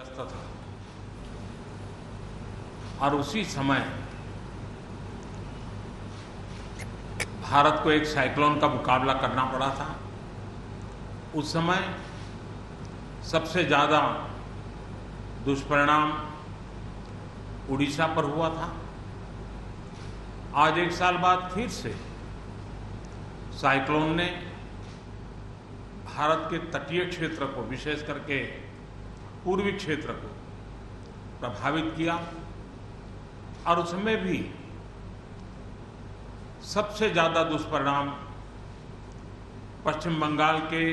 व्यस्त था और उसी समय भारत को एक साइक्लोन का मुकाबला करना पड़ा था। उस समय सबसे ज़्यादा दुष्परिणाम उड़ीसा पर हुआ था। आज एक साल बाद फिर से साइक्लोन ने भारत के तटीय क्षेत्र को, विशेष करके पूर्वी क्षेत्र को प्रभावित किया और उसमें भी सबसे ज़्यादा दुष्परिणाम पश्चिम बंगाल के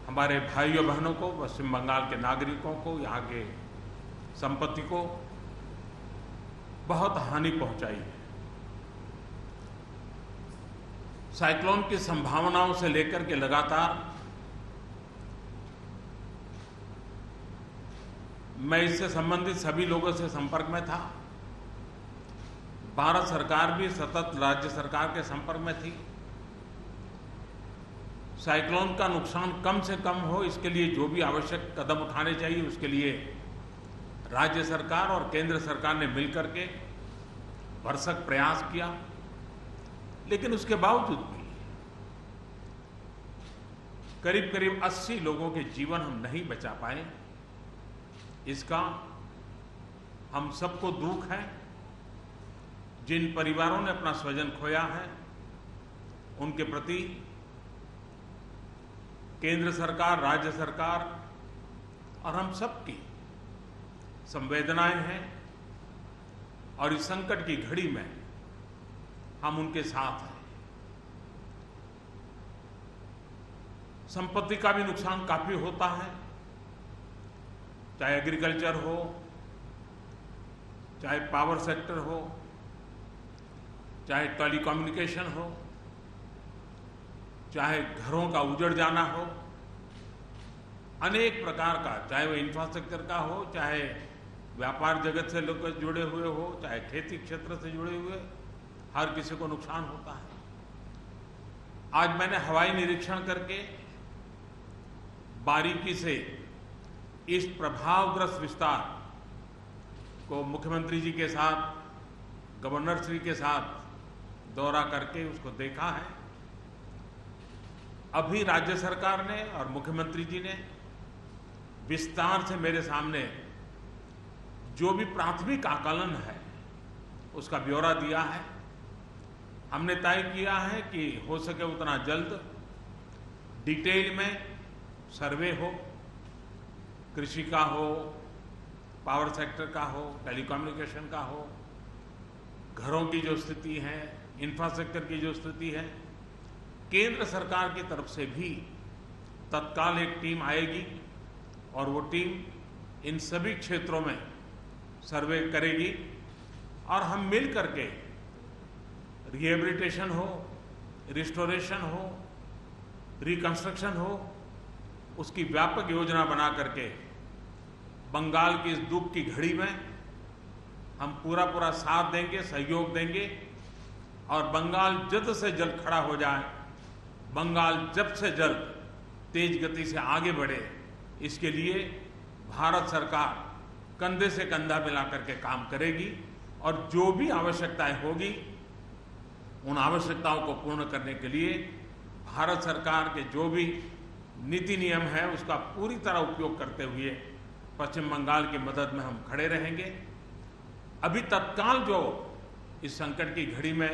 हमारे भाइयों बहनों को, पश्चिम बंगाल के नागरिकों को, यहाँ के संपत्ति को बहुत हानि पहुंचाई है। साइक्लोन की संभावनाओं से लेकर के लगातार मैं इससे संबंधित सभी लोगों से संपर्क में था। भारत सरकार भी सतत राज्य सरकार के संपर्क में थी। साइक्लोन का नुकसान कम से कम हो, इसके लिए जो भी आवश्यक कदम उठाने चाहिए उसके लिए राज्य सरकार और केंद्र सरकार ने मिलकर के भरसक प्रयास किया। लेकिन उसके बावजूद भी करीब करीब 80 लोगों के जीवन हम नहीं बचा पाए। इसका हम सबको दुख है। जिन परिवारों ने अपना स्वजन खोया है उनके प्रति केंद्र सरकार, राज्य सरकार और हम सबकी संवेदनाएं हैं और इस संकट की घड़ी में हम उनके साथ हैं। संपत्ति का भी नुकसान काफी होता है, चाहे एग्रीकल्चर हो, चाहे पावर सेक्टर हो, चाहे टेलीकम्युनिकेशन हो, चाहे घरों का उजड़ जाना हो, अनेक प्रकार का, चाहे वो इंफ्रास्ट्रक्चर का हो, चाहे व्यापार जगत से लोग जुड़े हुए हो, चाहे खेती क्षेत्र से जुड़े हुए, हर किसी को नुकसान होता है। आज मैंने हवाई निरीक्षण करके बारीकी से इस प्रभावग्रस्त विस्तार को मुख्यमंत्री जी के साथ, गवर्नर श्री के साथ दौरा करके उसको देखा है। अभी राज्य सरकार ने और मुख्यमंत्री जी ने विस्तार से मेरे सामने जो भी प्राथमिक आकलन है उसका ब्यौरा दिया है। हमने तय किया है कि हो सके उतना जल्द डिटेल में सर्वे हो, कृषि का हो, पावर सेक्टर का हो, टेलीकम्युनिकेशन का हो, घरों की जो स्थिति है, इंफ्रास्ट्रक्चर की जो स्थिति है। केंद्र सरकार की तरफ से भी तत्काल एक टीम आएगी और वो टीम इन सभी क्षेत्रों में सर्वे करेगी और हम मिल करके रिहेबिलिटेशन हो, रिस्टोरेशन हो, रिकंस्ट्रक्शन हो, उसकी व्यापक योजना बना करके बंगाल की इस दुख की घड़ी में हम पूरा साथ देंगे, सहयोग देंगे और बंगाल जल्द से जल्द खड़ा हो जाए, बंगाल जल्द से जल्द तेज गति से आगे बढ़े, इसके लिए भारत सरकार कंधे से कंधा मिला करके काम करेगी और जो भी आवश्यकताएं होगी उन आवश्यकताओं को पूर्ण करने के लिए भारत सरकार के जो भी नीति नियम है उसका पूरी तरह उपयोग करते हुए पश्चिम बंगाल की मदद में हम खड़े रहेंगे। अभी तत्काल जो इस संकट की घड़ी में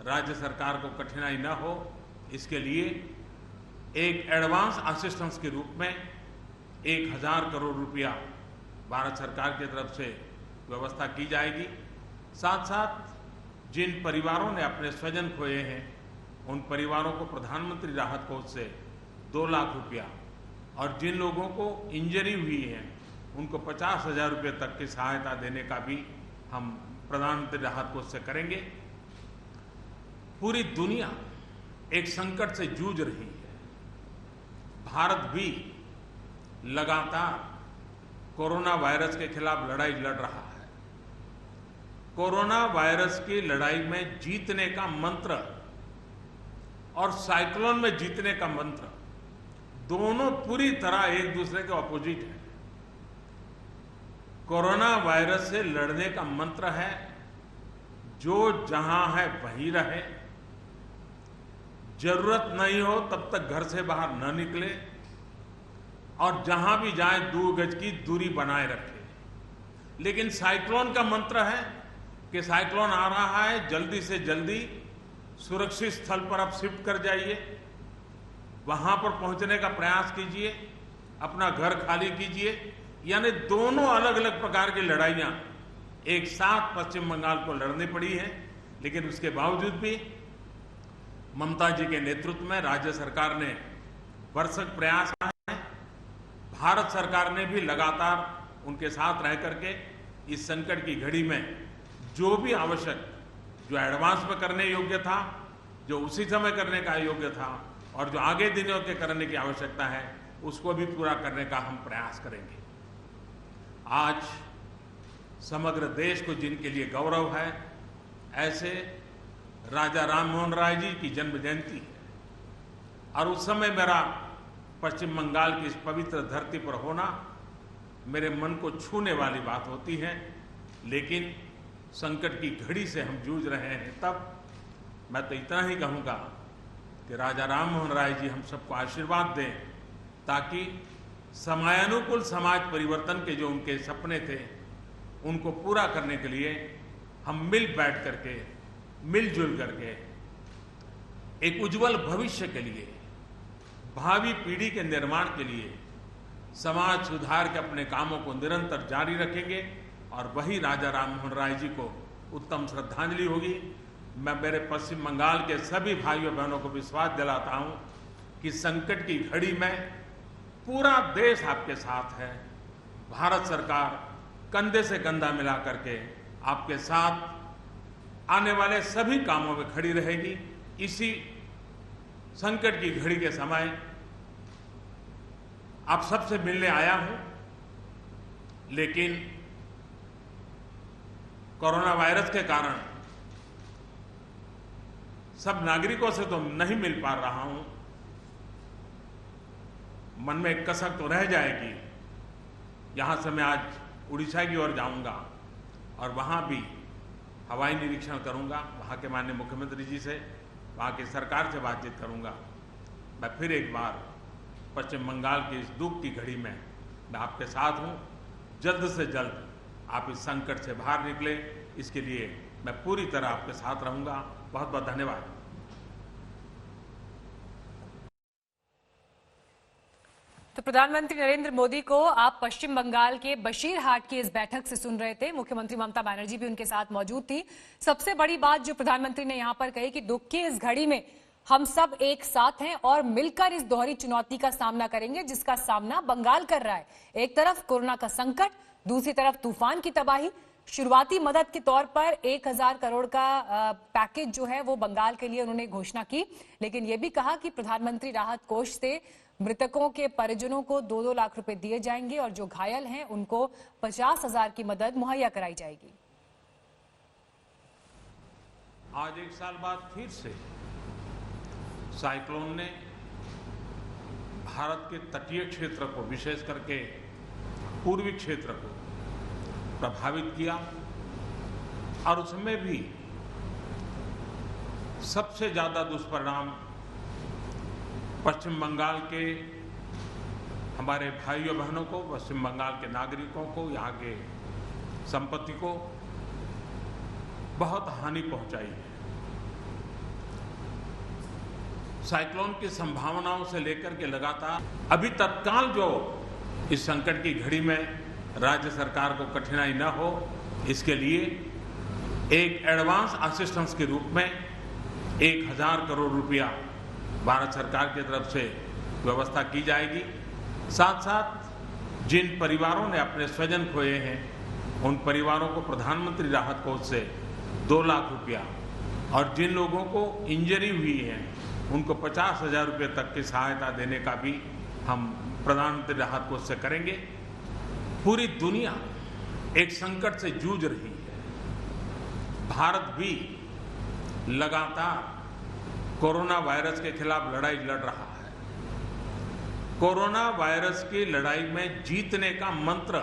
राज्य सरकार को कठिनाई न हो, इसके लिए एक एडवांस असिस्टेंस के रूप में 1000 करोड़ रुपया भारत सरकार की तरफ से व्यवस्था की जाएगी। साथ साथ जिन परिवारों ने अपने स्वजन खोए हैं उन परिवारों को प्रधानमंत्री राहत कोष से 2 लाख रुपया और जिन लोगों को इंजरी हुई है उनको 50,000 रुपये तक की सहायता देने का भी हम प्रधानमंत्री राहत कोष से करेंगे। पूरी दुनिया एक संकट से जूझ रही है। भारत भी लगातार कोरोना वायरस के खिलाफ लड़ाई लड़ रहा है। कोरोना वायरस की लड़ाई में जीतने का मंत्र और साइक्लोन में जीतने का मंत्र दोनों पूरी तरह एक दूसरे के ऑपोजिट हैं। कोरोना वायरस से लड़ने का मंत्र है, जो जहां है वहीं रहे, जरूरत नहीं हो तब तक घर से बाहर न निकले और जहां भी जाए 2 गज की दूरी बनाए रखे। लेकिन साइक्लोन का मंत्र है कि साइक्लोन आ रहा है, जल्दी से जल्दी सुरक्षित स्थल पर आप शिफ्ट कर जाइए, वहां पर पहुंचने का प्रयास कीजिए, अपना घर खाली कीजिए। यानी दोनों अलग अलग प्रकार की लड़ाइयां एक साथ पश्चिम बंगाल को लड़नी पड़ी है। लेकिन उसके बावजूद भी ममता जी के नेतृत्व में राज्य सरकार ने भरसक प्रयास किए हैं। भारत सरकार ने भी लगातार उनके साथ रह करके इस संकट की घड़ी में जो भी आवश्यक, जो एडवांस में करने योग्य था, जो उसी समय करने का योग्य था और जो आगे दिनों के करने की आवश्यकता है, उसको भी पूरा करने का हम प्रयास करेंगे। आज समग्र देश को जिनके लिए गौरव है, ऐसे राजा राममोहन राय जी की जन्म जयंती है और उस समय मेरा पश्चिम बंगाल की इस पवित्र धरती पर होना मेरे मन को छूने वाली बात होती है। लेकिन संकट की घड़ी से हम जूझ रहे हैं, तब मैं तो इतना ही कहूँगा कि राजा राममोहन राय जी हम सबको आशीर्वाद दें, ताकि समयानुकूल समाज परिवर्तन के जो उनके सपने थे, उनको पूरा करने के लिए हम मिल बैठ करके, मिलजुल करके एक उज्जवल भविष्य के लिए, भावी पीढ़ी के निर्माण के लिए समाज सुधार के अपने कामों को निरंतर जारी रखेंगे और वही राजा राममोहन राय जी को उत्तम श्रद्धांजलि होगी। मैं मेरे पश्चिम बंगाल के सभी भाइयों बहनों को विश्वास दिलाता हूं कि संकट की घड़ी में पूरा देश आपके साथ है। भारत सरकार कंधे से कंधा मिला करके आपके साथ आने वाले सभी कामों में खड़ी रहेगी। इसी संकट की घड़ी के समय आप सबसे मिलने आया हूं, लेकिन कोरोना वायरस के कारण सब नागरिकों से तो नहीं मिल पा रहा हूं। मन में एक कसक तो रह जाएगी। यहां से मैं आज उड़ीसा की ओर जाऊंगा और वहां भी हवाई निरीक्षण करूंगा, वहां के माननीय मुख्यमंत्री जी से, वहां की सरकार से बातचीत करूंगा। मैं फिर एक बार पश्चिम बंगाल की इस दुख की घड़ी में मैं आपके साथ हूं। जल्द से जल्द आप इस संकट से बाहर निकले, इसके लिए मैं पूरी तरह आपके साथ रहूंगा। बहुत बहुत धन्यवाद। तो प्रधानमंत्री नरेंद्र मोदी को आप पश्चिम बंगाल के बशीरहाट की इस बैठक से सुन रहे थे। मुख्यमंत्री ममता बनर्जी भी उनके साथ मौजूद थी। सबसे बड़ी बात जो प्रधानमंत्री ने यहां पर कही कि दुख की इस घड़ी में हम सब एक साथ हैं और मिलकर इस दोहरी चुनौती का सामना करेंगे, जिसका सामना बंगाल कर रहा है। एक तरफ कोरोना का संकट, दूसरी तरफ तूफान की तबाही। शुरुआती मदद के तौर पर 1000 करोड़ का पैकेज जो है वो बंगाल के लिए उन्होंने घोषणा की, लेकिन ये भी कहा कि प्रधानमंत्री राहत कोष से मृतकों के परिजनों को 2-2 लाख रुपए दिए जाएंगे और जो घायल हैं उनको 50,000 की मदद मुहैया कराई जाएगी। आज एक साल बाद फिर से साइक्लोन ने भारत के तटीय क्षेत्र को, विशेष करके पूर्वी क्षेत्र को प्रभावित किया और उसमें भी सबसे ज्यादा दुष्परिणाम पश्चिम बंगाल के हमारे भाइयों बहनों को, पश्चिम बंगाल के नागरिकों को, यहाँ के संपत्ति को बहुत हानि पहुंचाई है। साइक्लोन की संभावनाओं से लेकर के लगातार अभी तत्काल जो इस संकट की घड़ी में राज्य सरकार को कठिनाई न हो, इसके लिए एक एडवांस असिस्टेंस के रूप में 1000 करोड़ रुपया भारत सरकार की तरफ से व्यवस्था की जाएगी। साथ साथ जिन परिवारों ने अपने स्वजन खोए हैं, उन परिवारों को प्रधानमंत्री राहत कोष से 2 लाख रुपया और जिन लोगों को इंजरी हुई है उनको 50,000 रुपये तक की सहायता देने का भी हम प्रधानमंत्री राहत कोष से करेंगे। पूरी दुनिया एक संकट से जूझ रही है। भारत भी लगातार कोरोना वायरस के खिलाफ लड़ाई लड़ रहा है। कोरोना वायरस की लड़ाई में जीतने का मंत्र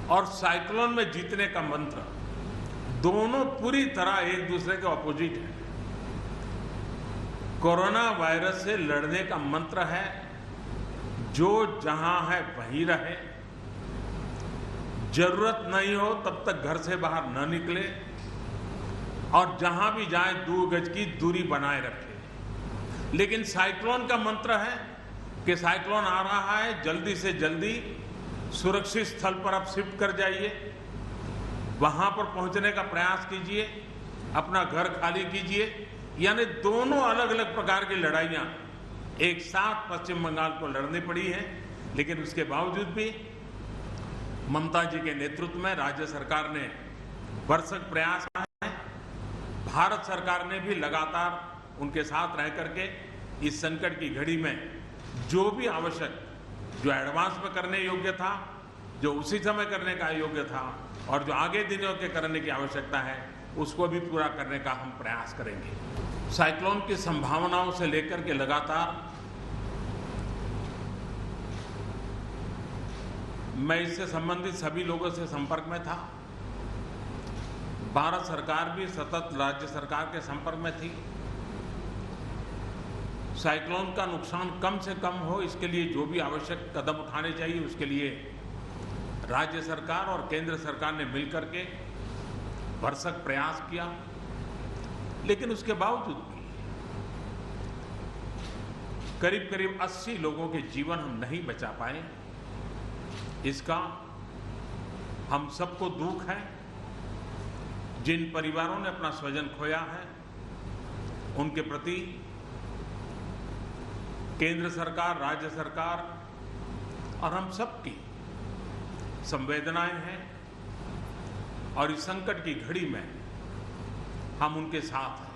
और साइक्लोन में जीतने का मंत्र दोनों पूरी तरह एक दूसरे के ऑपोजिट है। कोरोना वायरस से लड़ने का मंत्र है जो जहां है वहीं रहे, जरूरत नहीं हो तब तक घर से बाहर न निकले और जहां भी जाए 2 गज की दूरी बनाए रखे। लेकिन साइक्लोन का मंत्र है कि साइक्लोन आ रहा है, जल्दी से जल्दी सुरक्षित स्थल पर आप शिफ्ट कर जाइए, वहां पर पहुंचने का प्रयास कीजिए, अपना घर खाली कीजिए। यानी दोनों अलग अलग प्रकार की लड़ाइयां एक साथ पश्चिम बंगाल को लड़नी पड़ी है। लेकिन उसके बावजूद भी ममता जी के नेतृत्व में राज्य सरकार ने भरसक प्रयास किया है। भारत सरकार ने भी लगातार उनके साथ रह करके इस संकट की घड़ी में जो भी आवश्यक, जो एडवांस में करने योग्य था, जो उसी समय करने का योग्य था और जो आगे दिनों के करने की आवश्यकता है, उसको भी पूरा करने का हम प्रयास करेंगे। साइक्लोन की संभावनाओं से लेकर के लगातार मैं इससे संबंधित सभी लोगों से संपर्क में था। भारत सरकार भी सतत राज्य सरकार के संपर्क में थी। साइक्लोन का नुकसान कम से कम हो, इसके लिए जो भी आवश्यक कदम उठाने चाहिए, उसके लिए राज्य सरकार और केंद्र सरकार ने मिलकर के भरसक प्रयास किया। लेकिन उसके बावजूद भी करीब करीब 80 लोगों के जीवन हम नहीं बचा पाए। इसका हम सबको दुख है। जिन परिवारों ने अपना स्वजन खोया है, उनके प्रति केंद्र सरकार, राज्य सरकार और हम सबकी संवेदनाएं हैं और इस संकट की घड़ी में हम उनके साथ हैं।